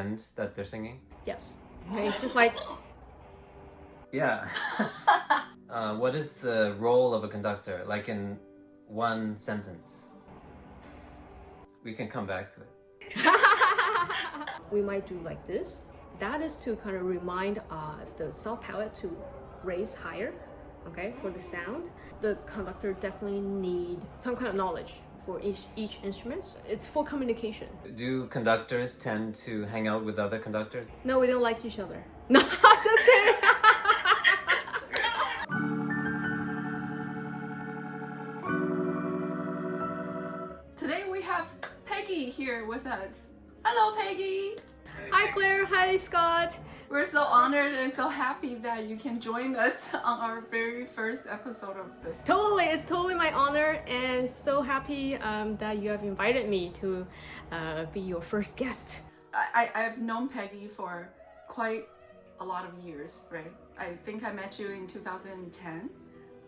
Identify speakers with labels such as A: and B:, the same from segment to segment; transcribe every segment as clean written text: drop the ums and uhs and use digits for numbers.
A: And that they're singing?
B: Yes. Okay, just like...
A: Yeah. What is the role of a conductor, like in one sentence? We can come back to it.
B: We might do like this. That is to kind of remind the soft palate to raise higher, okay, for the sound. The conductor definitely need some kind of knowledge for each instrument. It's for communication.
A: Do conductors tend to hang out with other conductors?
B: No, we don't like each other. No, just kidding.
C: Today we have Peggy here with us. Hello, Peggy.
B: Hi, Claire. Hi, Scott.
C: We're so honored and so happy that you can join us on our very first episode of this.
B: Totally, it's totally my honor, and so happy that you have invited me to be your first guest.
C: I've known Peggy for quite a lot of years, right? I think I met you in 2010,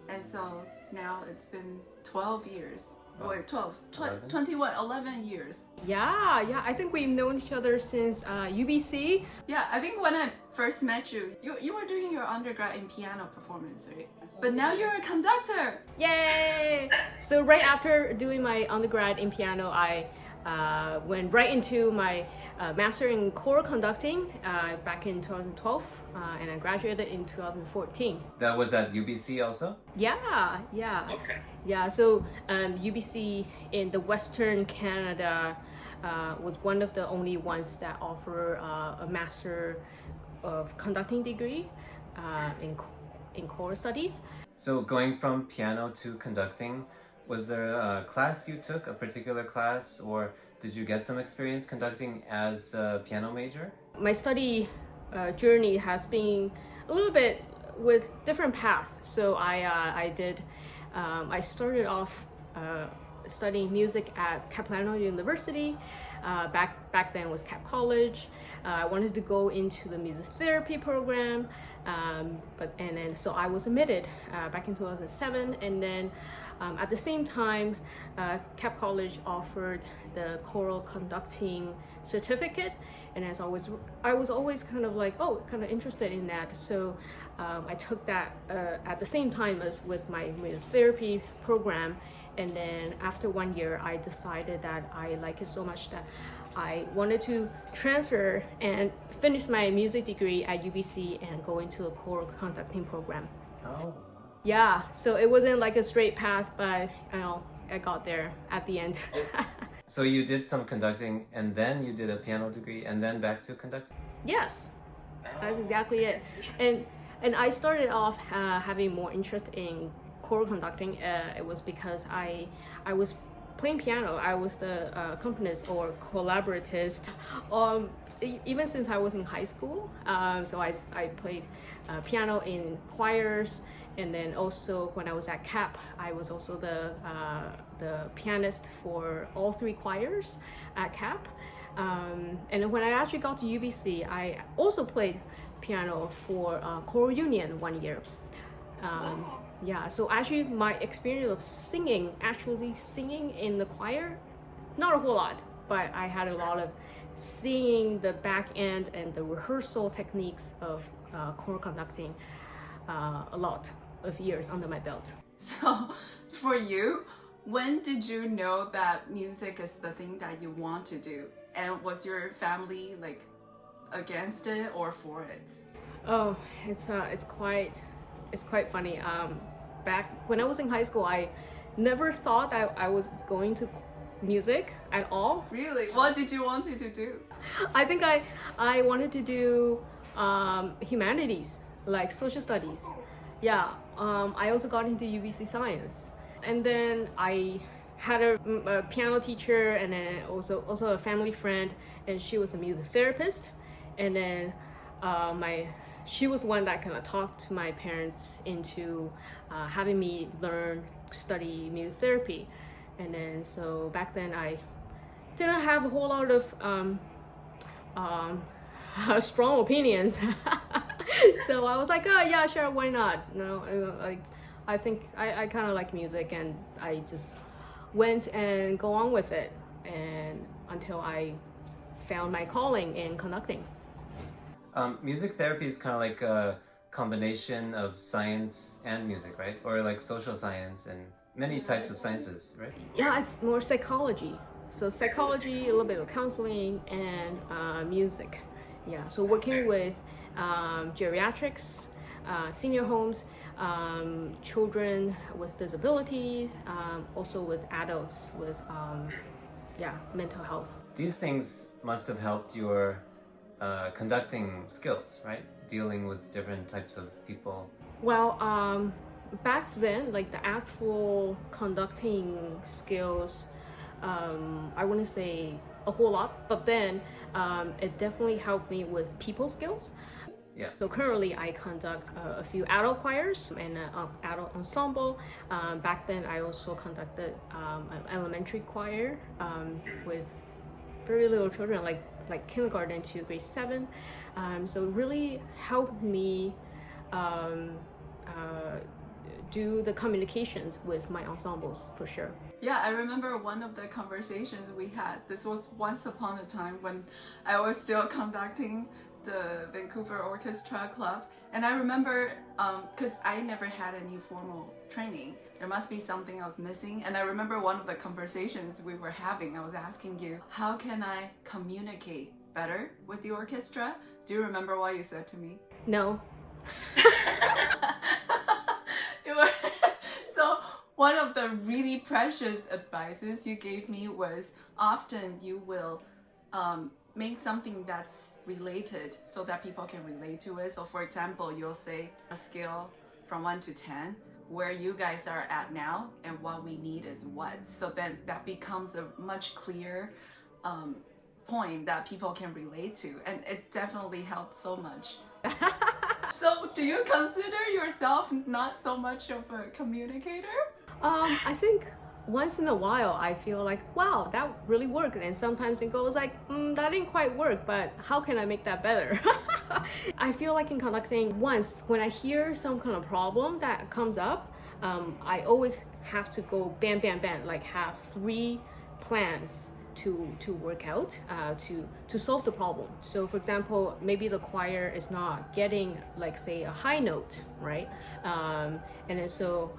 C: and so now it's been 12 years. Wait, 11 years.
B: Yeah, I think we've known each other since UBC.
C: Yeah, I think when I first met you, you were doing your undergrad in piano performance, right? But now you're a conductor.
B: Yay! So right after doing my undergrad in piano, I went right into my master in choral conducting back in 2012, and I graduated in 2014.
A: That was at UBC also?
B: Yeah.
A: Okay.
B: Yeah, so UBC in the Western Canada was one of the only ones that offer a Master of Conducting degree in choral studies.
A: So going from piano to conducting, was there a class you took, a particular class, or did you get some experience conducting as a piano major?
B: My study journey has been a little bit with different paths. So I started off studying music at Capilano University. Back then was Cap College. I wanted to go into the music therapy program, so I was admitted back in 2007, and then at the same time, Cap College offered the choral conducting certificate, and as I was always kind of interested in that. So I took that at the same time as with my music therapy program, and then after 1 year, I decided that I like it so much that I wanted to transfer and finish my music degree at UBC and go into a choral conducting program.
A: Oh.
B: Yeah, so it wasn't like a straight path, but I got there at the end.
A: So you did some conducting, and then you did a piano degree, and then back to conducting?
B: Yes, that's exactly it. And I started off having more interest in choral conducting. It was because I was playing piano. I was the accompanist or collaboratist. Even since I was in high school, so I played piano in choirs. And then also when I was at CAP, I was also the pianist for all three choirs at CAP. And when I actually got to UBC, I also played piano for Choral Union 1 year. Yeah, so actually my experience of actually singing in the choir, not a whole lot, but I had a lot of seeing the back end and the rehearsal techniques of choral conducting, a lot of years under my belt.
C: So for you, when did you know that music is the thing that you want to do? And was your family like against it or for it?
B: Oh, it's quite funny. Back when I was in high school, I never thought that I was going to music at all.
C: Really? What did you want to do?
B: I think I wanted to do humanities, like social studies. Yeah, I also got into UBC science, and then I had a piano teacher, and then also a family friend, and she was a music therapist, and then she was one that kind of talked to my parents into having me study music therapy. And then so back then I didn't have a whole lot of strong opinions. So I was like, oh yeah, sure, why not? I think I kind of like music, and I just went and go on with it, and until I found my calling in conducting.
A: Music therapy is kind of like a combination of science and music, right? Or like social science and many types of sciences, right?
B: Yeah, it's more psychology. So psychology, a little bit of counseling, and music. Yeah, so working with geriatrics, senior homes, children with disabilities, also with adults with mental health.
A: These things must have helped your conducting skills, right? Dealing with different types of people.
B: Well, back then, like the actual conducting skills, I wouldn't say a whole lot, but then it definitely helped me with people skills.
A: Yeah.
B: So currently I conduct a few adult choirs and an adult ensemble. Back then I also conducted an elementary choir with very little children, like kindergarten to grade 7. So it really helped me do the communications with my ensembles for sure.
C: Yeah, I remember one of the conversations we had. This was once upon a time when I was still conducting the Vancouver Orchestra Club. And I remember, because I never had any formal training, there must be something I was missing. And I remember one of the conversations we were having, I was asking you, how can I communicate better with the orchestra? Do you remember what you said to me?
B: No.
C: So one of the really precious advices you gave me was often you will make something that's related so that people can relate to it. So for example, you'll say a scale from 1 to 10, where you guys are at now and what we need is what. So then that becomes a much clearer point that people can relate to, and it definitely helped so much. So do you consider yourself not so much of a communicator?
B: I think once in a while I feel like, wow, that really worked, and sometimes it goes like, that didn't quite work, but how can I make that better? I feel like in conducting, once when I hear some kind of problem that comes up, I always have to go bam bam bam, like have 3 plans to work out to solve the problem. So for example, maybe the choir is not getting, like say, a high note, right? And then so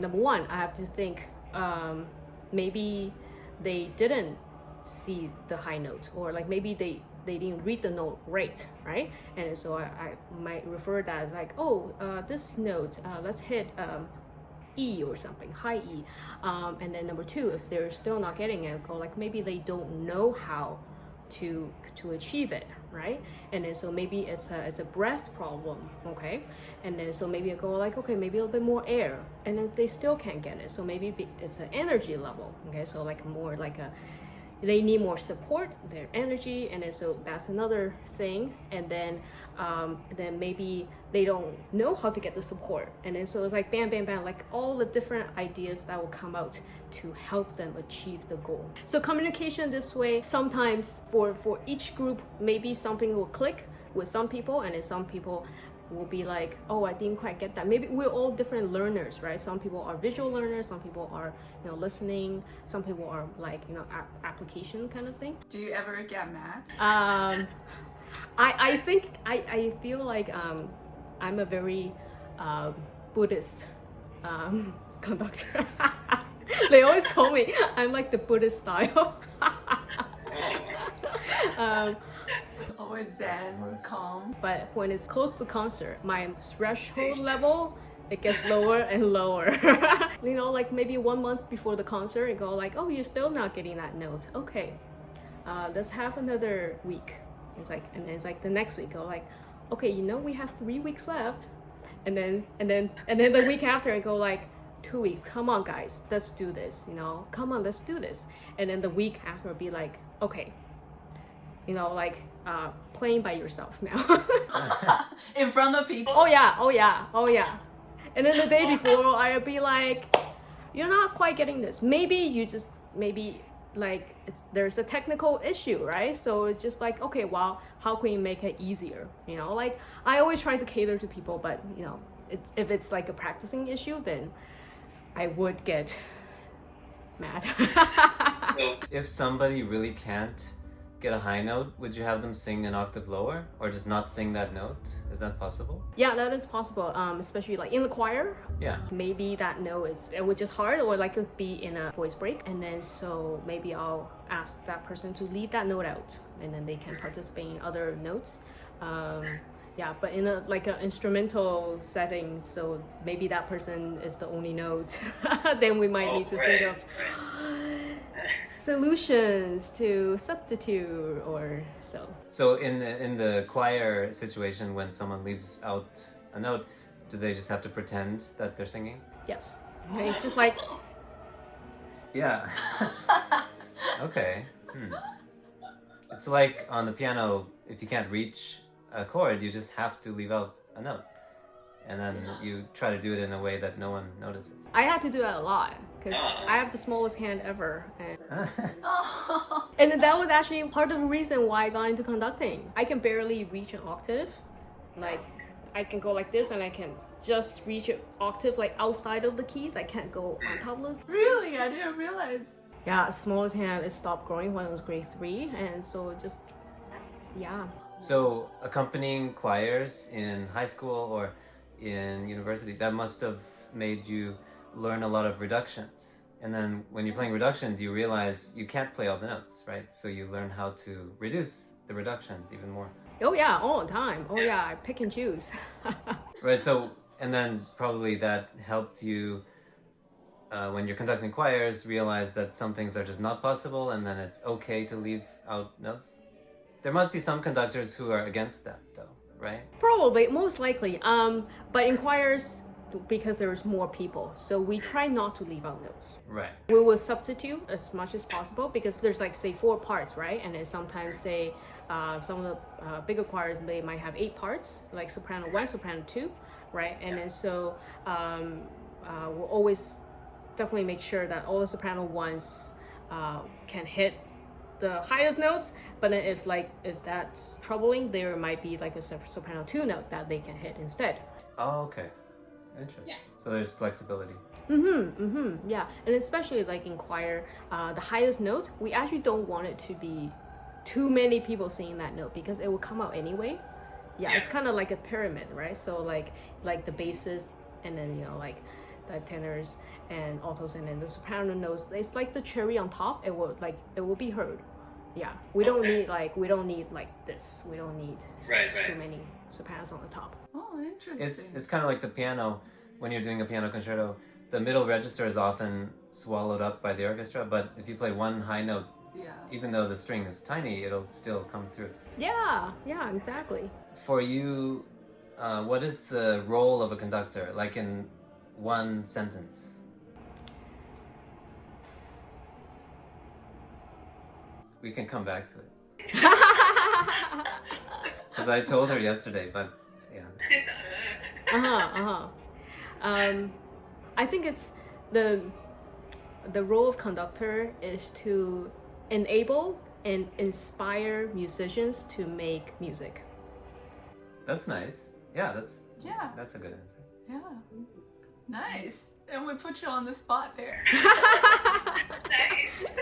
B: number 1, I have to think, maybe they didn't see the high note, or like maybe they didn't read the note right? And so I might refer that like, oh, this note, let's hit E or something, high E. And then number 2, if they're still not getting it, go like maybe they don't know how to achieve it, right? And then so maybe it's a breath problem, okay? And then so maybe I go like, okay, maybe a little bit more air, and then they still can't get it, so maybe it's an energy level, okay? So like more like they need more support, their energy, and then so that's another thing. And then maybe they don't know how to get the support, and then so it's like bam bam bam, like all the different ideas that will come out to help them achieve the goal. So communication this way, sometimes for each group, maybe something will click with some people, and then some people will be like, oh, I didn't quite get that. Maybe we're all different learners, right? Some people are visual learners, some people are, listening, some people are like, application kind of thing.
C: Do you ever get mad?
B: I think I feel like I'm a very Buddhist conductor. They always call me, I'm like the Buddhist style.
C: Always zen, calm.
B: But when it's close to concert, my threshold level, it gets lower and lower. Like maybe 1 month before the concert, it go like, oh, you're still not getting that note. Okay, let's have another week. It's like, and then it's like the next week, go like, okay, we have 3 weeks left, and then the week after, I go like, 2 weeks. Come on, guys, let's do this. Come on, let's do this. And then the week after, be like, okay. Like playing by yourself now.
C: In front of people?
B: Oh yeah. And then the day before, I'll be like, you're not quite getting this. Maybe like there's a technical issue, right? So it's just like, okay, well, how can you make it easier? Like I always try to cater to people, but if it's like a practicing issue, then I would get mad.
A: If somebody really can't get a high note, would you have them sing an octave lower or just not sing that note? Is that possible?
B: Yeah, that is possible. Especially like in the choir.
A: Yeah.
B: Maybe that note was just hard, or like it could be in a voice break, and then so maybe I'll ask that person to leave that note out, and then they can participate in other notes. Yeah, but in a like an instrumental setting, so maybe that person is the only note. Then we might need to think of solutions to substitute or so.
A: So in the choir situation, when someone leaves out a note, do they just have to pretend that they're singing?
B: Yes. Okay, just like
A: Yeah. Okay. It's like on the piano, if you can't reach a chord, you just have to leave out a note. And then you try to do it in a way that no one notices.
B: I had to do that a lot because I have the smallest hand ever, and that was actually part of the reason why I got into conducting. I can barely reach an octave. Like I can go like this, and I can just reach an octave like outside of the keys. I can't go on top of it.
C: Really? I didn't realize.
B: Yeah, smallest hand, it stopped growing when I was grade 3, and so just yeah.
A: So accompanying choirs in high school or in university, that must have made you learn a lot of reductions. And then when you're playing reductions, you realize you can't play all the notes, right? So you learn how to reduce the reductions even more.
B: Oh yeah, all the time. Oh yeah, I pick and choose.
A: Right, so, and then probably that helped you, when you're conducting choirs, realize that some things are just not possible, and then it's okay to leave out notes. There must be some conductors who are against that, though, right?
B: Probably, most likely. But in choirs, because there's more people, so we try not to leave out notes.
A: Right.
B: We will substitute as much as possible because there's like say 4 parts, right? And then sometimes say some of the bigger choirs, they might have 8 parts, like soprano 1, soprano 2, right? And then so we'll always definitely make sure that all the soprano ones can hit the highest notes, but then if that's troubling, there might be like a soprano 2 note that they can hit instead.
A: Oh, okay. Interesting. Yeah. So there's flexibility.
B: Yeah, and especially like in choir, the highest note, we actually don't want it to be too many people singing that note because it will come out anyway. Yeah, it's kind of like a pyramid, right? So like the basses, and then like the tenors and altos, and then the soprano notes. It's like the cherry on top. It will be heard. Yeah, we don't need like this. We don't need too many sopranos on the top.
C: Oh, interesting.
A: It's kind of like the piano. When you're doing a piano concerto, the middle register is often swallowed up by the orchestra, but if you play one high note, even though the string is tiny, it'll still come through.
B: Yeah, exactly.
A: For you, what is the role of a conductor, like in one sentence? We can come back to it. Because I told her yesterday, but yeah.
B: I think it's the role of conductor is to enable and inspire musicians to make music.
A: That's nice. Yeah, that's a good answer.
C: Yeah. Nice. And we put you on the spot there.
D: Nice.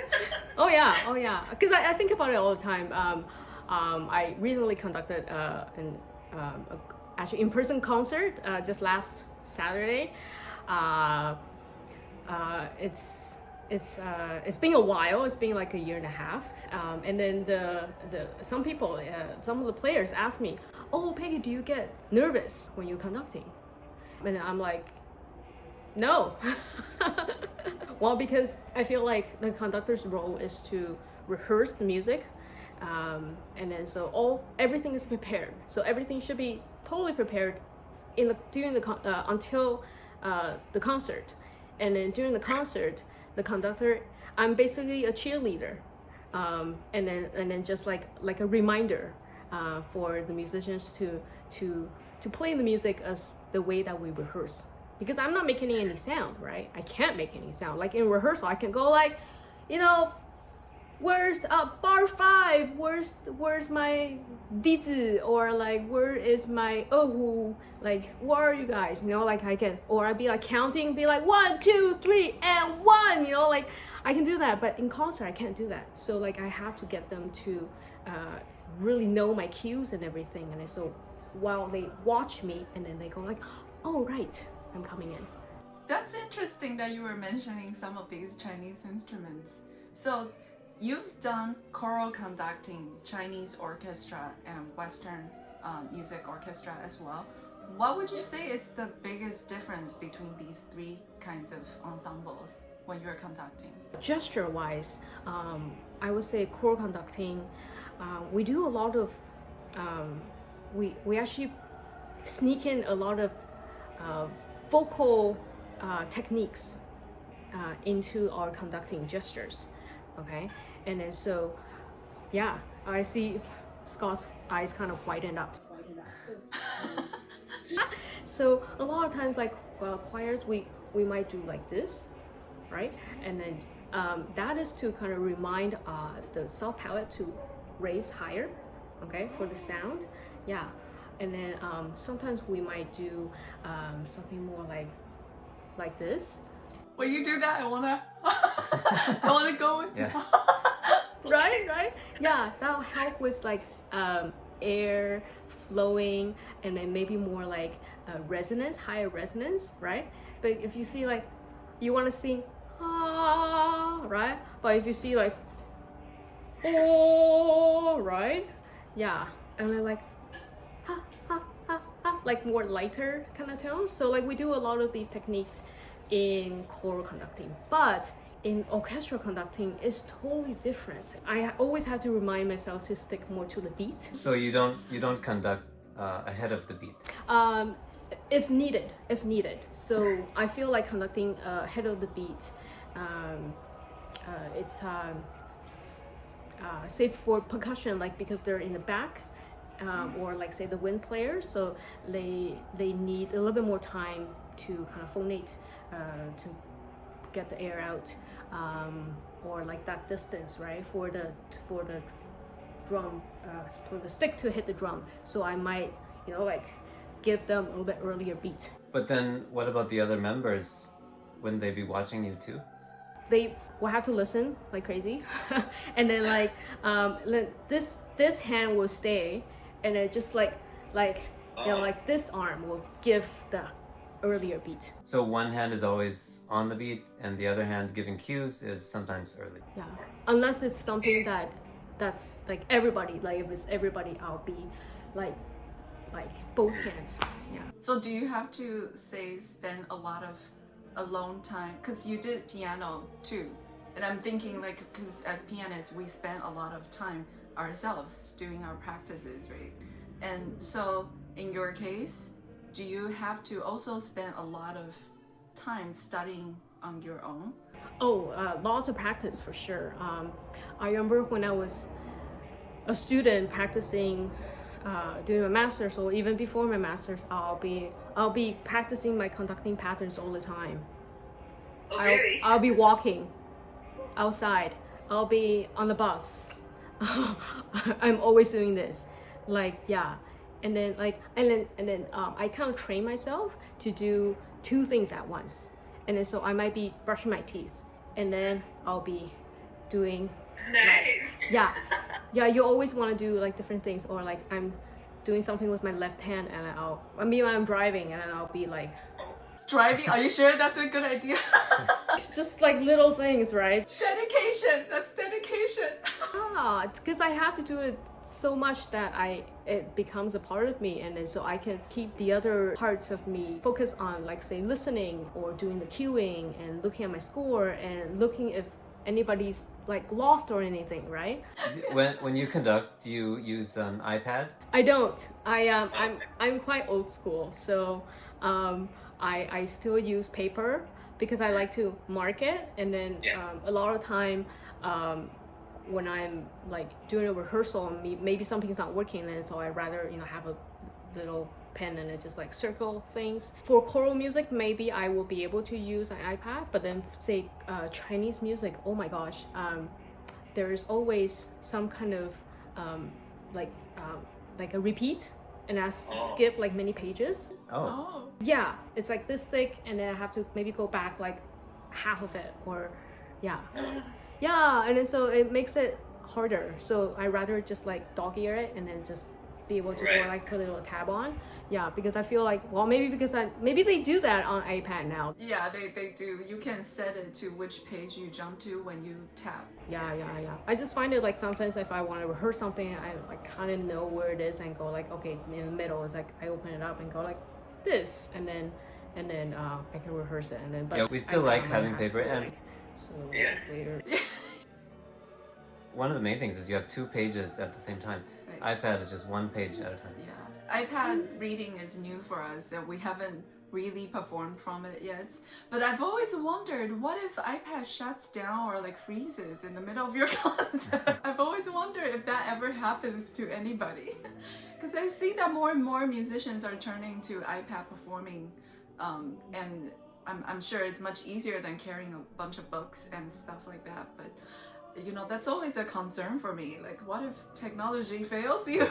B: Oh yeah. Because I think about it all the time. I recently conducted an actually in-person concert just last Saturday. It's been a while. It's been like a year and a half. And then some of the players asked me, "Oh, Peggy, do you get nervous when you're conducting?" And I'm like, no. Well, because I feel like the conductor's role is to rehearse the music, and then so everything is prepared. So everything should be totally prepared until the concert, and then during the concert, the conductor, I'm basically a cheerleader, and then just like a reminder for the musicians to play the music as the way that we rehearse. Because I'm not making any sound, right? I can't make any sound. Like in rehearsal, I can go like, where's bar 5? Where's my 弟子? Or like, where is my ohu? Like, where are you guys? Like I can, or I'd be like counting, be like 1, 2, 3, and 1. Like I can do that, but in concert I can't do that. So like I have to get them to really know my cues and everything. And so while they watch me, and then they go like, oh right, I'm coming in.
C: That's interesting that you were mentioning some of these Chinese instruments. So you've done choral conducting, Chinese orchestra, and Western music orchestra as well. What would you say is the biggest difference between these three kinds of ensembles when you're conducting?
B: Gesture-wise, I would say choral conducting, we do a lot of, we actually sneak in a lot of vocal techniques into our conducting gestures, okay? And then so, yeah, I see Scott's eyes kind of whiten up. So a lot of times, like choirs, we might do like this, right? And then that is to kind of remind the soft palate to raise higher, okay, for the sound, yeah. And then sometimes we might do something more like this.
C: When you do that, I wanna go with
A: Yeah.
B: right, yeah, that'll help with like air flowing, and then maybe more like resonance, higher resonance, right? But if you see like you want to sing right, but if you see like oh, right, yeah, and then like like more lighter kind of tones. So like we do a lot of these techniques in choral conducting, but in orchestral conducting is totally different. I always have to remind myself to stick more to the beat.
A: So you don't conduct ahead of the beat.
B: If needed. So I feel like conducting ahead of the beat, it's safe for percussion, like because they're in the back, or like say the wind players, so they need a little bit more time to kind of phonate to get the air out, or like that distance, right, for the drum, for the stick to hit the drum. So I might, like give them a little bit earlier beat.
A: But then what about the other members? Wouldn't they be watching you too?
B: They will have to listen like crazy, and then like this hand will stay, and then just like like this arm will give the earlier beat.
A: So one hand is always on the beat, and the other hand giving cues is sometimes early.
B: Yeah, unless it's something that's like everybody. Like if it's everybody, I'll be like both hands. Yeah.
C: So do you have to spend a lot of alone time? Because you did piano too, and I'm thinking like, because as pianists we spend a lot of time ourselves doing our practices, right? And so in your case, do you have to also spend a lot of time studying on your own?
B: Oh, lots of practice for sure. I remember when I was a student practicing, doing my master's, or even before my master's, I'll be practicing my conducting patterns all the time.
D: Oh, really?
B: I'll be walking outside. I'll be on the bus. I'm always doing this. Like, yeah. And then I kind of train myself to do two things at once. And then so I might be brushing my teeth, and then I'll be doing
D: Nice.
B: yeah, you always want to do like different things, or like I'm doing something with my left hand, and when I'm driving, and then I'll be like
C: Driving? Are you sure that's a good idea?
B: just like little things, right?
C: Dedication. That's dedication.
B: Because I have to do it so much that it becomes a part of me, and then so I can keep the other parts of me focused on, like say listening or doing the cueing and looking at my score and looking if anybody's like lost or anything, right?
A: When you conduct, do you use an iPad?
B: I don't. I'm quite old school, so I still use paper because I like to mark it, and then a lot of time when I'm like doing a rehearsal and maybe something's not working, and so I rather have a little pen and just like circle things. For choral music, maybe I will be able to use an iPad, but then say Chinese music, oh my gosh, there is always some kind of like a repeat, and I have to skip like many pages.
C: Oh.
B: Yeah, it's like this thick, and then I have to maybe go back like half of it, or Yeah. Yeah, and then so it makes it harder. So I rather just like dog ear it and then just be able to go
D: Right.
B: like put a little tab on. Yeah, because I feel like, well, maybe because maybe they do that on iPad now.
C: Yeah, they do. You can set it to which page you jump to when you tap.
B: Yeah. I just find it like sometimes if I want to rehearse something, I like kind of know where it is and go like, okay, in the middle is like I open it up and go like this, and then I can rehearse it, and then. But
A: Yeah, we still
B: I
A: like
B: kinda
A: having
B: have to
A: paper,
B: go,
A: and
B: like, so
D: Yeah.
B: later.
A: one of the main things is you have 2 pages at the same time.
C: Right.
A: iPad is just 1 page at a time.
C: Yeah, iPad reading is new for us, and we haven't really performed from it yet. But I've always wondered, what if iPad shuts down or like freezes in the middle of your concert? I've always wondered if that ever happens to anybody. Because I see that more and more musicians are turning to iPad performing, and I'm sure it's much easier than carrying a bunch of books and stuff like that. But you know, that's always a concern for me. Like, what if technology fails you?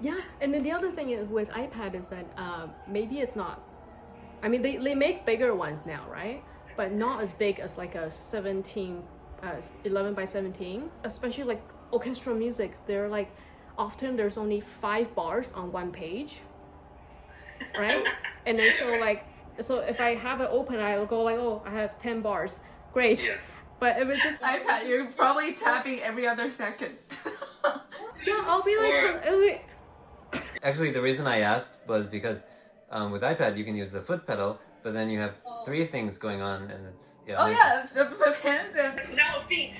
B: Yeah, and then the other thing is with iPad is that maybe it's not. I mean, they make bigger ones now, right? But not as big as like a 11 by 17. Especially like orchestral music, they're like often there's only 5 bars on 1 page, right? And then so if I have it open, I'll go like, oh, I have 10 bars, great.
D: Yes.
B: But if it's just
C: iPad, you're probably tapping every other second.
B: yeah, I'll be like, it'll be,
A: Actually, the reason I asked was because with iPad you can use the foot pedal, but then you have 3 things going on, and it's
C: Oh yeah, the hands and
D: No feet.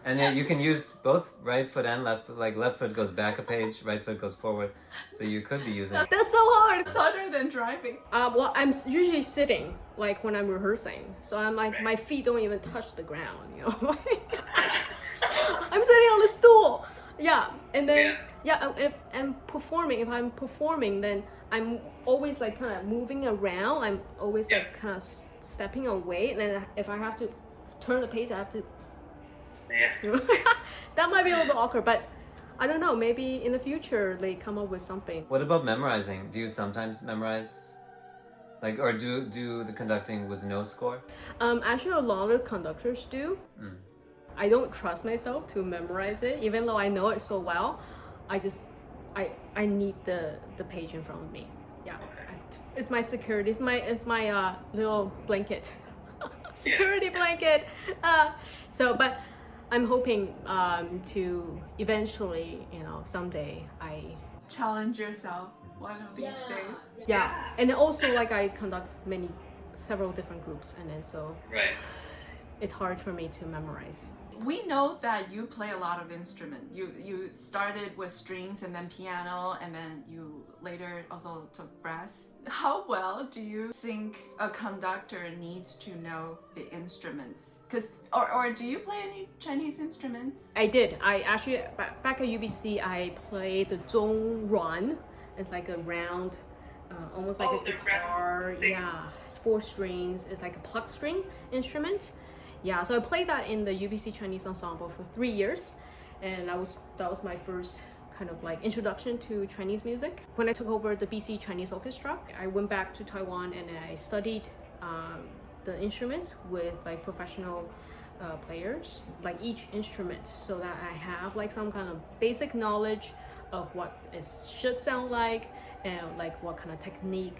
A: And then you can use both right foot and left foot. Like left foot goes back a page, right foot goes forward. So you could be using.
B: that's so hard.
C: it's harder than driving.
B: Well, I'm usually sitting, like when I'm rehearsing. So I'm like, my feet don't even touch the ground, you know. I'm sitting on the stool. Yeah, and then if I'm performing, then I'm always like kind of moving around. I'm always like kind of stepping away, and then if I have to turn the page, I have to.
D: Yeah.
B: That might be a little bit awkward, but I don't know. Maybe in the future they come up with something.
A: What about memorizing? Do you sometimes memorize, like, or do the conducting with no score?
B: Actually, a lot of conductors do. I don't trust myself to memorize it, even though I know it so well. I need the page in front of me. Yeah, it's my security. It's my little blanket, security blanket. But I'm hoping to eventually, someday
C: Challenge yourself one of these days.
B: yeah. And also like I conduct several different groups, and then so
D: Right.
B: it's hard for me to memorize.
C: We know that you play a lot of instrument. You started with strings and then piano, and then you later also took brass. How well do you think a conductor needs to know the instruments? Or do you play any Chinese instruments?
B: I did. I actually back at UBC I played the zhong ruan. It's like a round, almost like a
D: the
B: guitar.
D: round thing.
B: Yeah, it's 4 strings. It's like a pluck string instrument. Yeah, so I played that in the UBC Chinese ensemble for 3 years, and that was my first kind of like introduction to Chinese music. When I took over the BC Chinese Orchestra, I went back to Taiwan and I studied the instruments with like professional players, like each instrument, so that I have like some kind of basic knowledge of what it should sound like and like what kind of technique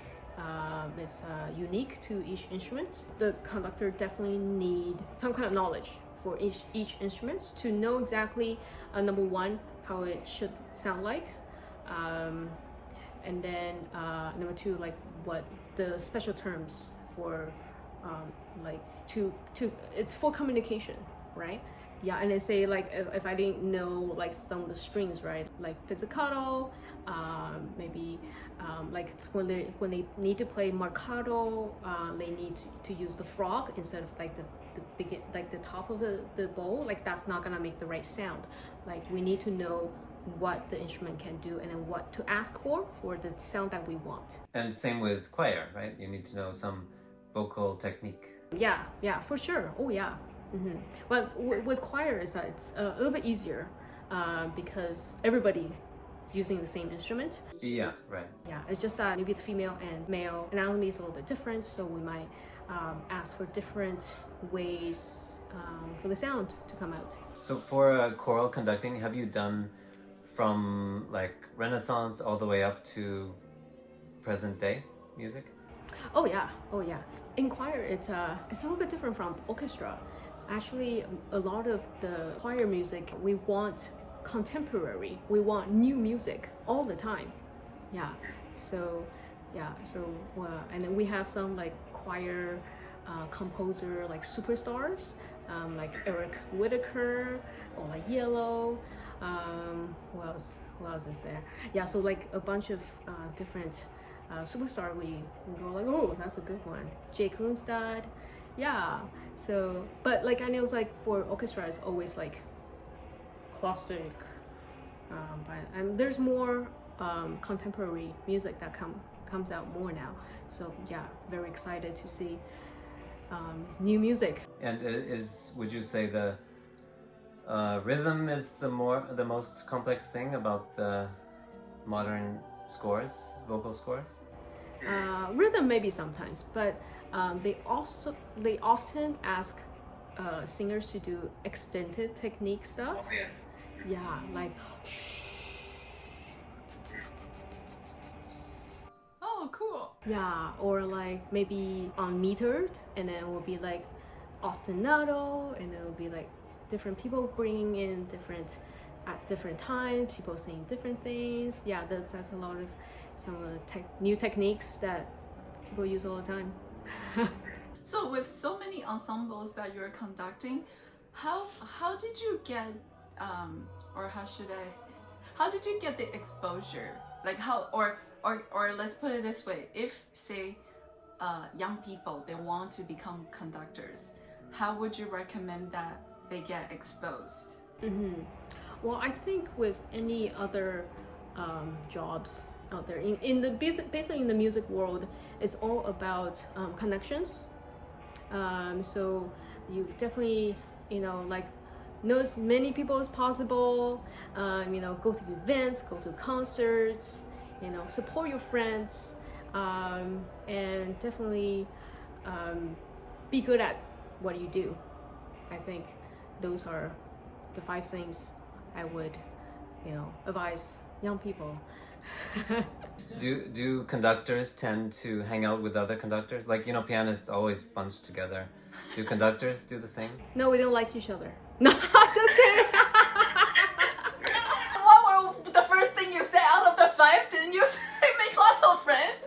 B: is unique to each instrument. The conductor definitely need some kind of knowledge for each instrument to know exactly number one, how it should sound like, and then number two, like what the special terms for like to it's for communication, right? Yeah, and they say like if I didn't know like some of the strings, right, like pizzicato, maybe like when they need to play marcato, they need to use the frog instead of like the top of the bow. Like that's not gonna make the right sound. Like we need to know what the instrument can do and then what to ask for the sound that we want.
A: And same with choir, right? You need to know some vocal technique.
B: Yeah, for sure. Oh yeah. But with choir is that it's a little bit easier because everybody is using the same instrument.
A: Yeah, right.
B: Yeah, it's just that maybe the female and male anatomy is a little bit different, so we might ask for different ways for the sound to come out.
A: So for choral conducting, have you done from like Renaissance all the way up to present day music?
B: Oh yeah. In choir, it's a little bit different from orchestra. Actually, a lot of the choir music, we want contemporary. We want new music all the time. And then we have some like choir composer like superstars, like Eric Whitaker or like Yellow. Who else is there? Yeah, so like a bunch of different superstar. We go like, oh, that's a good one. Jake Runestad. Yeah. So, but like I know, it's like for orchestra, it's always like classic. And there's more contemporary music that comes out more now. So yeah, very excited to see this new music.
A: And would you say the rhythm is the most complex thing about the modern scores, vocal scores?
B: Rhythm maybe sometimes, but they often ask singers to do extended technique stuff.
D: Oh, yes.
B: Yeah, like
C: Oh, cool.
B: yeah, or like maybe unmetered, and then it will be like ostinato, and it will be like different people bringing in at different times, people saying different things. Yeah, that's a lot of some of the new techniques that people use all the time.
C: So with so many ensembles that you're conducting, how did you get how did you get the exposure? Like how or let's put it this way, if say young people, they want to become conductors, how would you recommend that they get exposed?
B: Well, I think with any other jobs out there basically in the music world, it's all about connections. So you definitely like know as many people as possible. Go to events, go to concerts. Support your friends, and definitely be good at what you do. I think those are the 5 things I would, advise young people.
A: Do conductors tend to hang out with other conductors? Like, pianists always bunched together. Do conductors do the same?
B: No, we don't like each other. No, just kidding.
C: What were the first thing you said out of the 5? Didn't you say make lots of friends?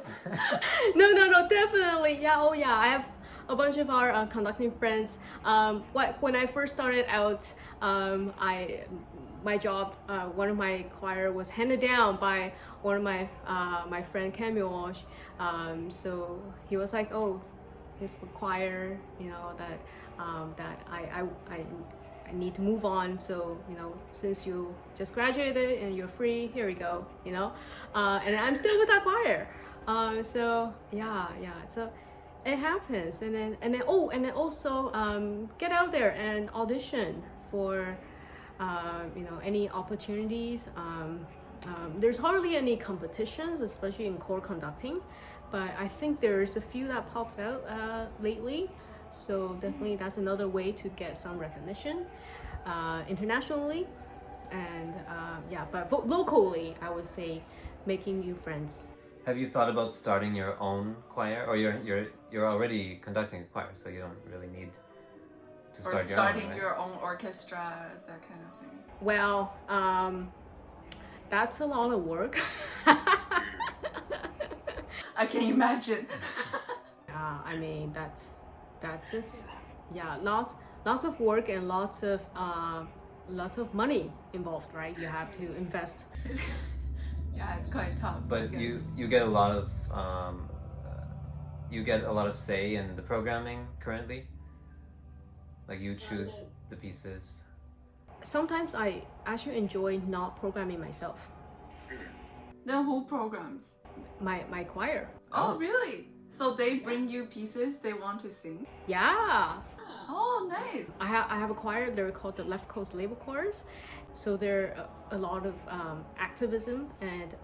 B: No, definitely. Yeah, oh yeah, I have a bunch of our conducting friends. When I first started out, my job, one of my choir was handed down by one of my friend Camille. So he was like, oh, this choir, that I need to move on. So since you just graduated and you're free, here we go. And I'm still with that choir. So yeah. So it happens, and then also get out there and audition for any opportunities. There's hardly any competitions, especially in choral conducting, but I think there's a few that pops out lately. So definitely that's another way to get some recognition internationally, and but locally, I would say making new friends.
A: Have you thought about starting your own choir, or you're already conducting a choir, so you don't really need to start
C: Or starting
A: your own, right?
C: your own orchestra, that kind of thing.
B: Well, that's a lot of work.
C: I can imagine.
B: I mean that's just lots of work and lots of money involved, right? You have to invest.
C: Yeah, it's quite tough. I
A: But
C: guess.
A: you get a lot of say in the programming currently. Like you choose the pieces.
B: Sometimes I actually enjoy not programming myself.
C: Then who programs?
B: My choir.
C: Oh, really? So they bring you pieces they want to sing?
B: Yeah.
C: Oh, nice.
B: I have a choir. They're called the Left Coast Labor Choirs. So they're a lot of activism and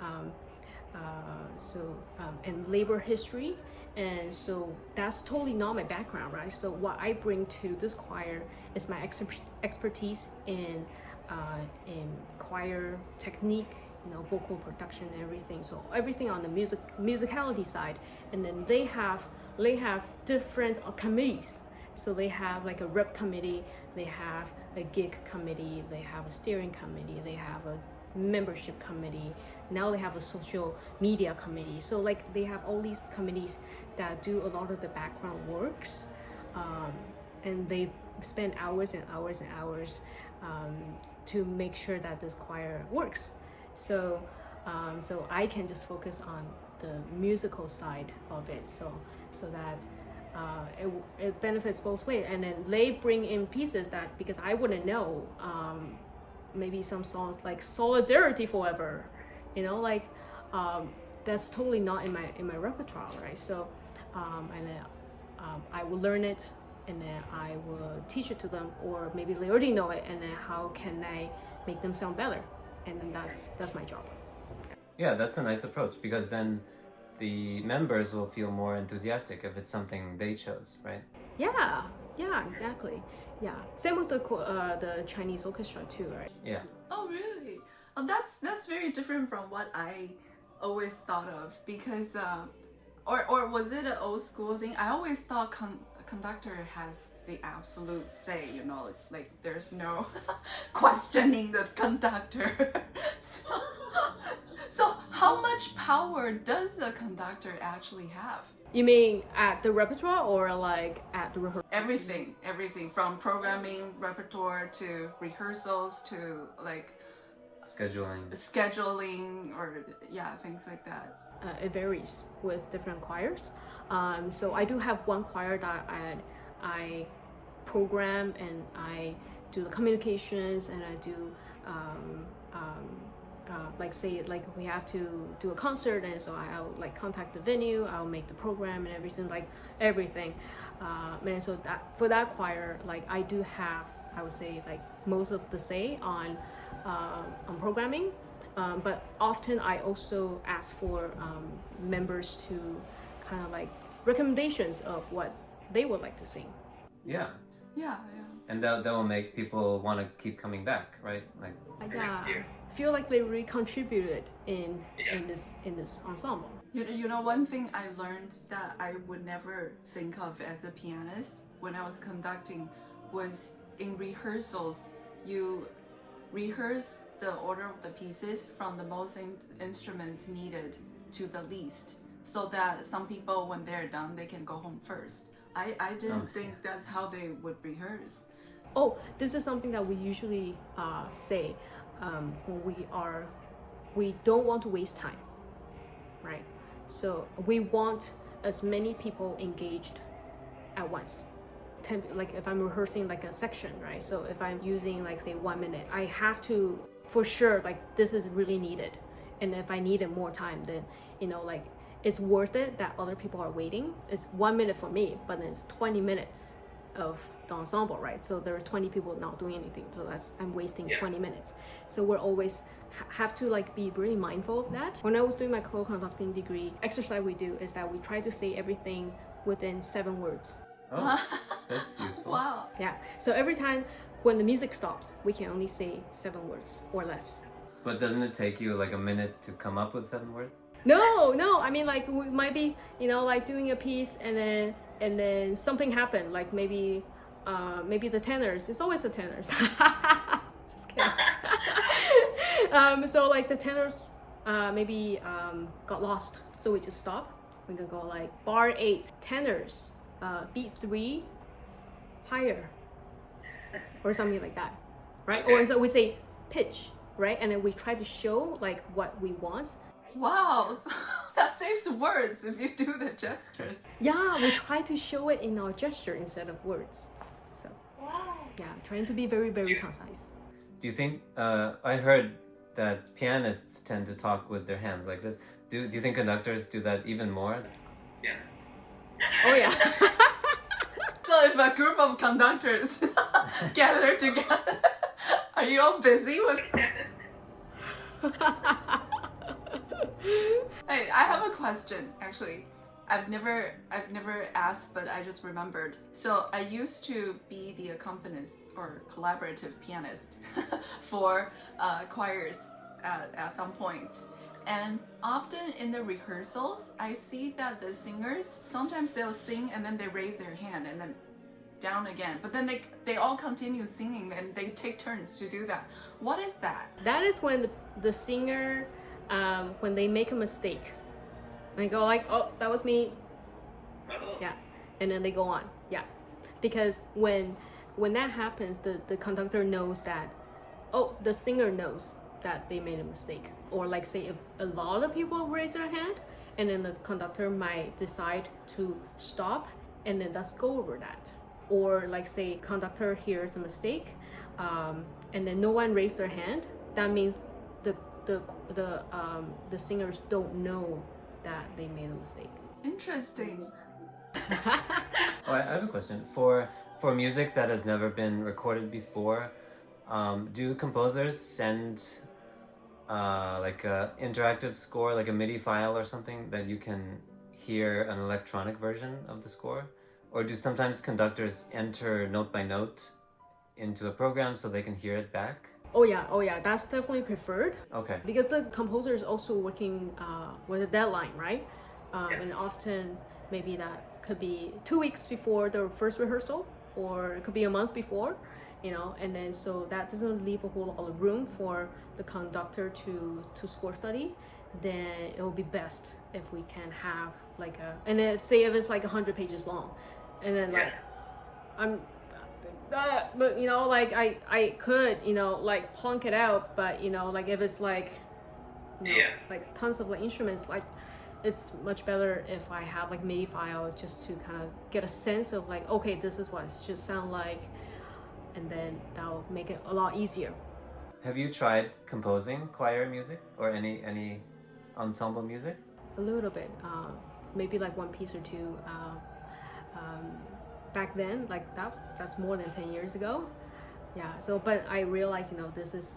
B: and labor history. And so that's totally not my background, right? So what I bring to this choir is my expertise in choir technique, vocal production and everything. So everything on the musicality side. And then they have different committees. So they have like a rep committee, they have a gig committee, they have a steering committee, they have a membership committee, now they have a social media committee. So like they have all these committees that do a lot of the background works, and they spend hours and hours and hours to make sure that this choir works. So I can just focus on the musical side of it, so that it benefits both ways. And then they bring in pieces that, because I wouldn't know, maybe some songs like Solidarity Forever, that's totally not in my repertoire, right? So and then I will learn it, and then I will teach it to them, or maybe they already know it, and then how can I make them sound better? And then that's my job.
A: Yeah, that's a nice approach, because then the members will feel more enthusiastic if it's something they chose, right?
B: Yeah, exactly. Yeah, same with the Chinese orchestra too, right?
A: Yeah.
C: Oh, really? Oh, that's very different from what I always thought of, because or was it an old school thing? I always thought conductor has the absolute say, like there's no questioning the conductor. So how much power does the conductor actually have?
B: You mean at the repertoire or like at the rehearsal?
C: Everything from programming repertoire to rehearsals to like scheduling or things like that.
B: It varies with different choirs. So I do have one choir that I program, and I do the communications, and I do like we have to do a concert, and so I'll like contact the venue, I'll make the program and everything. And so that for that choir, like I do have, I would say, like most of the say on programming. But often I also ask for members to kind of like recommendations of what they would like to sing.
A: Yeah.
C: Yeah.
A: And that will make people want to keep coming back, right? Like.
B: Yeah. Feel like they really contributed in this ensemble.
C: One thing I learned that I would never think of as a pianist when I was conducting was in rehearsals, you rehearse the order of the pieces from the most instruments needed to the least, so that some people, when they're done, they can go home first. I didn't think that's how they would rehearse.
B: Oh, this is something that we usually say when we don't want to waste time, right? So we want as many people engaged at once. Like if I'm rehearsing like a section, right? So if I'm using like say 1 minute, I have to, for sure, like this is really needed. And if I needed more time, then like it's worth it that other people are waiting. It's 1 minute for me, but then it's 20 minutes of the ensemble, right? So there are 20 people not doing anything, so I'm wasting 20 minutes. So we're always have to like be really mindful of that. When I was doing my choral conducting degree, exercise we do is that we try to say everything within 7 words.
A: Oh, that's useful.
C: Wow.
B: Yeah, so every time when the music stops, we can only say 7 words or less.
A: But doesn't it take you like a minute to come up with 7 words?
B: No, I mean, like we might be like doing a piece, and then something happened, like maybe the tenors, it's always the tenors. Just kidding. So like the tenors maybe got lost, so we just stop. We can go like bar 8 tenors, beat 3 higher, or something like that, right?
D: Okay.
B: Or so we say pitch, right? And then we try to show like what we want.
C: Wow, so that saves words if you do the gestures.
B: Yeah, we try to show it in our gesture instead of words. So yeah, trying to be very, very concise.
A: Do you think, I heard that pianists tend to talk with their hands like this. Do you think conductors do that even more?
D: Yes.
B: Oh yeah.
C: So if a group of conductors gather together, are you all busy with Hey, I have a question actually. I've never asked, but I just remembered. So I used to be the accompanist or collaborative pianist for choirs at some points. And often in the rehearsals, I see that the singers, sometimes they'll sing and then they raise their hand and then down again. But then they all continue singing and they take turns to do that. What is that?
B: That is when the singer, when they make a mistake. They go like, oh, that was me.
D: Oh.
B: Yeah. And then they go on. Yeah. Because when that happens, the conductor knows that, oh, the singer knows that they made a mistake. Or like say if a lot of people raise their hand, and then the conductor might decide to stop and then let's go over that. Or like say conductor hears a mistake, and then no one raised their hand, that means the singers don't know that they made a mistake.
C: Interesting.
A: Oh, I have a question. For music that has never been recorded before, do composers send like a interactive score, like a MIDI file or something that you can hear an electronic version of the score? Or do sometimes conductors enter note by note into a program so they can hear it back?
B: Oh yeah, that's definitely preferred.
A: Okay.
B: Because the composer is also working with a deadline, right? And often maybe that could be 2 weeks before the first rehearsal, or it could be a month before, and then so that doesn't leave a whole lot of room for the conductor to score study. Then it will be best if we can have like and then say if it's like 100 pages long, and then like but like I could like plunk it out, but like if it's like like tons of like instruments, like it's much better if I have like MIDI file just to kind of get a sense of like, okay, this is what it should sound like, and then that'll make it a lot easier.
A: Have you tried composing choir music or any ensemble music?
B: A little bit, maybe like one piece or two. Back then, like that's more than 10 years ago. Yeah, so but I realized this is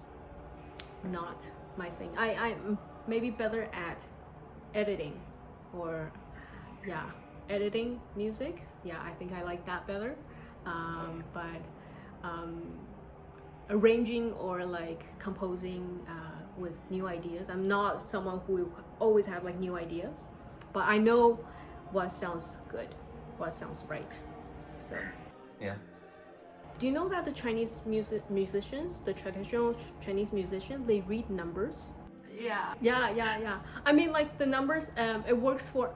B: not my thing. I'm maybe better at editing, or editing music. Yeah, I think I like that better. But arranging or like composing with new ideas, I'm not someone who always have like new ideas, but I know what sounds good, what sounds right. So
A: Yeah.
B: do you know that the Chinese musicians, the traditional Chinese musicians, they read numbers? Yeah. I mean, like the numbers, it works for,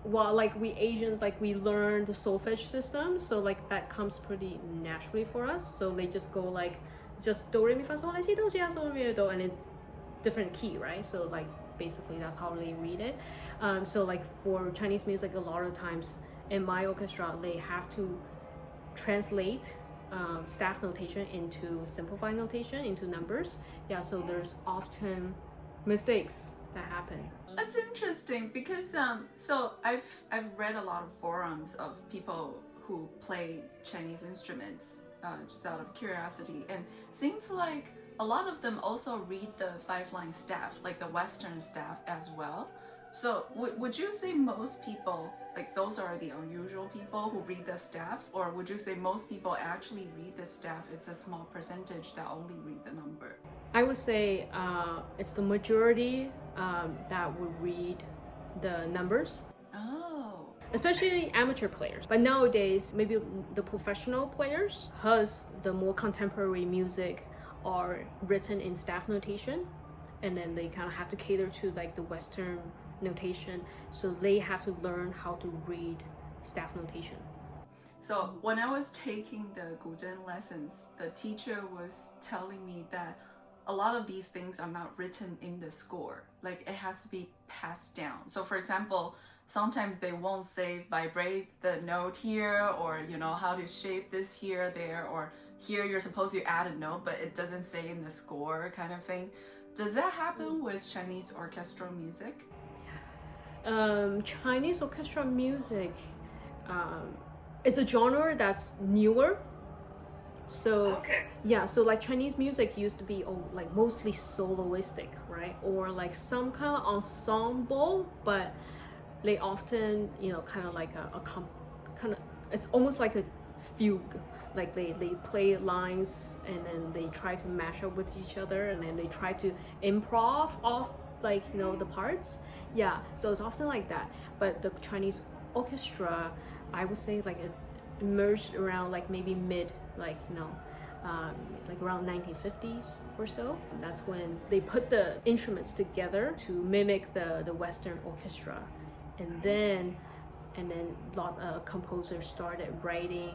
B: well, like we Asians, like we learn the solfege system, so like that comes pretty naturally for us. So they just go like just do re mi fa sol la si do si la sol re mi do, and in different key, right? So like basically that's how they read it. So like for Chinese music, a lot of times in my orchestra, they have to translate staff notation into simplified notation, into numbers. Yeah, so there's often mistakes that happen.
C: That's interesting because so I've read a lot of forums of people who play Chinese instruments just out of curiosity, and seems like a lot of them also read the 5-line staff, like the Western staff as well. So would you say most people, like those are the unusual people who read the staff, or would you say most people actually read the staff? It's a small percentage that only read the number.
B: I would say it's the majority that would read the numbers.
C: Oh.
B: Especially amateur players. But nowadays, maybe the professional players, because the more contemporary music are written in staff notation, and then they kind of have to cater to like the Western notation, so they have to learn how to read staff notation.
C: So when I was taking the guzheng lessons, the teacher was telling me that a lot of these things are not written in the score, like it has to be passed down. So for example, sometimes they won't say vibrate the note here, or how to shape this here, there, or here you're supposed to add a note, but it doesn't say in the score, kind of thing. Does that happen with Chinese orchestral music?
B: Chinese orchestral music, it's a genre that's newer, So
D: Okay.
B: yeah, so like Chinese music used to be like mostly soloistic, right? Or like some kind of ensemble, but they often, kind of like kind of, it's almost like a fugue. Like they play lines and then they try to mash up with each other and then they try to improv off like, the parts. Yeah, so it's often like that. But the Chinese orchestra, I would say like it emerged around like maybe mid, like, like around 1950s or so. That's when they put the instruments together to mimic the Western orchestra. And then a lot of composers started writing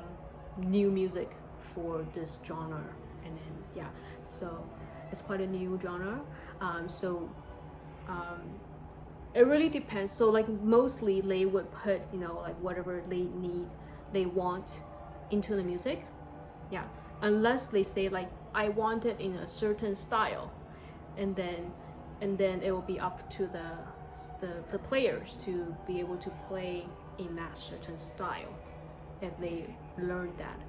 B: new music for this genre. And then, yeah, so it's quite a new genre. It really depends. So like mostly they would put, like whatever they want into the music. Yeah, unless they say like I want it in a certain style, and then it will be up to the players to be able to play in that certain style if they learn that.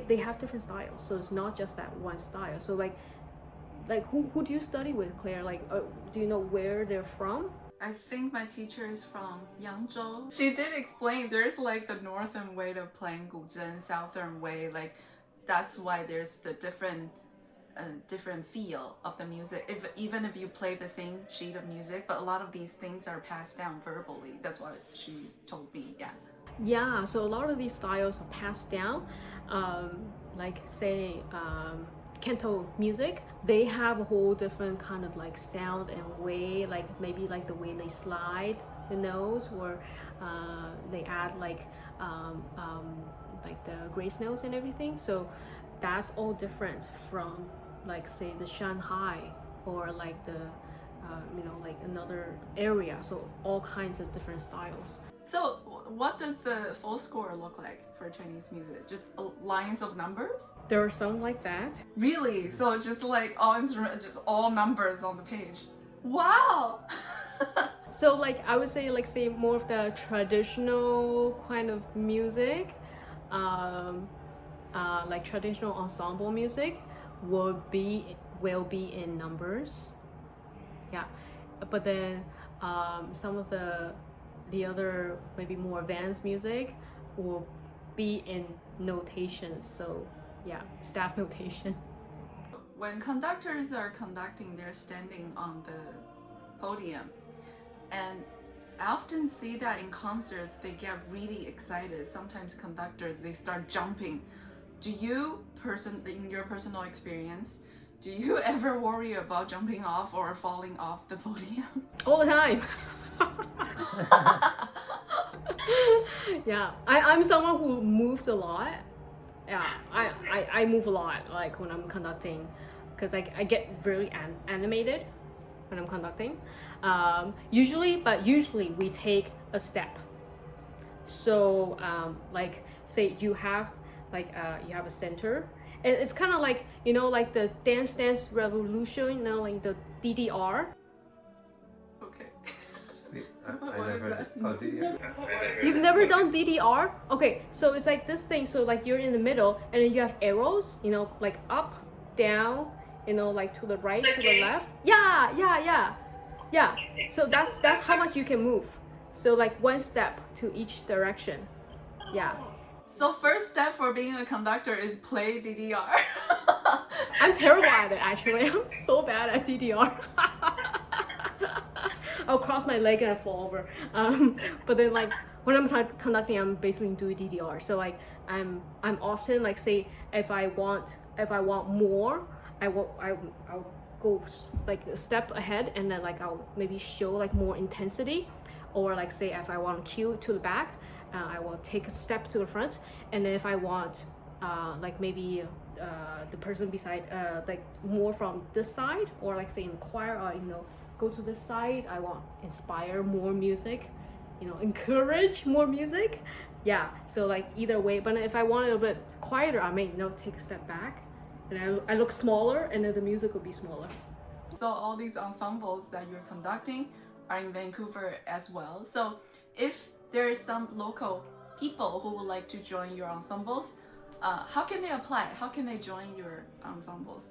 B: They have different styles, so it's not just that one style. So like who do you study with, Claire? Like do you know where they're from?
C: I think my teacher is from Yangzhou. She did explain there's like the northern way of playing guzheng, southern way, like that's why there's the different feel of the music. Even if you play the same sheet of music, but a lot of these things are passed down verbally. That's what she told me.
B: Yeah, so a lot of these styles are passed down. Like say canto music, they have a whole different kind of like sound and way, like maybe like the way they slide the notes, or they add like the grace notes and everything. So that's all different from like say the Shanghai or like the like another area. So all kinds of different styles.
C: So what does the full score look like for Chinese music? Just lines of numbers?
B: There are some like that.
C: Really? So just like all instruments, just all numbers on the page. Wow!
B: So like I would say like say more of the traditional kind of music, like traditional ensemble music will be in numbers. Yeah, but then some of the other maybe more advanced music will be in notations. So yeah, staff notation.
C: When conductors are conducting, they're standing on the podium, and I often see that in concerts they get really excited. Sometimes conductors, they start jumping. Do you in your personal experience, do you ever worry about jumping off or falling off the podium?
B: All the time. Yeah, I'm someone who moves a lot. Yeah, I move a lot like when I'm conducting, because I get very animated when I'm conducting. Usually we take a step. So like say you have a center, and it's kind of like like the dance revolution, like the DDR.
C: Okay.
A: I never did. Oh, did you?
B: You've never done DDR? Okay, so it's like this thing. So like you're in the middle, and then you have arrows, like up, down, like to the right, to the left. Yeah. So that's how much you can move. So like one step to each direction. Yeah.
C: So first step for being a conductor is play DDR.
B: I'm terrible at it actually. I'm so bad at DDR. I'll cross my leg and I fall over. But then like when I'm conducting, I'm basically doing DDR. So like I'm often like say if I want more, I'll go like a step ahead, and then like I'll maybe show like more intensity, or like say if I want cue to the back, I will take a step to the front, and then if I want like maybe the person beside like more from this side, or like say in choir, or go to this side, I want inspire more music, encourage more music. Yeah, so like either way. But if I want it a bit quieter, I may take a step back, and I look smaller, and then the music will be smaller.
C: So all these ensembles that you're conducting are in Vancouver as well. So if there is some local people who would like to join your ensembles, how can they apply? How can they join your ensembles?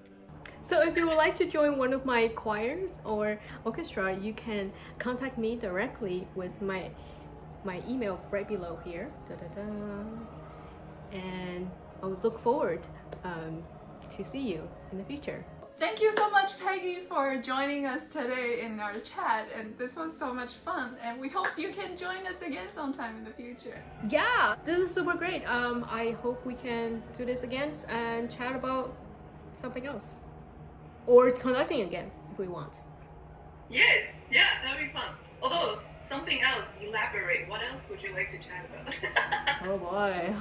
B: So if you would like to join one of my choirs or orchestra, you can contact me directly with my email right below here. And I would look forward to see you in the future.
C: Thank you so much, Peggy, for joining us today in our chat, and this was so much fun, and we hope you can join us again sometime in the future.
B: Yeah, this is super great. I hope we can do this again and chat about something else. Or conducting again, if we want.
D: Yes, yeah, that'd be fun. Although, something else, elaborate. What else would you like to chat about?
B: Oh boy.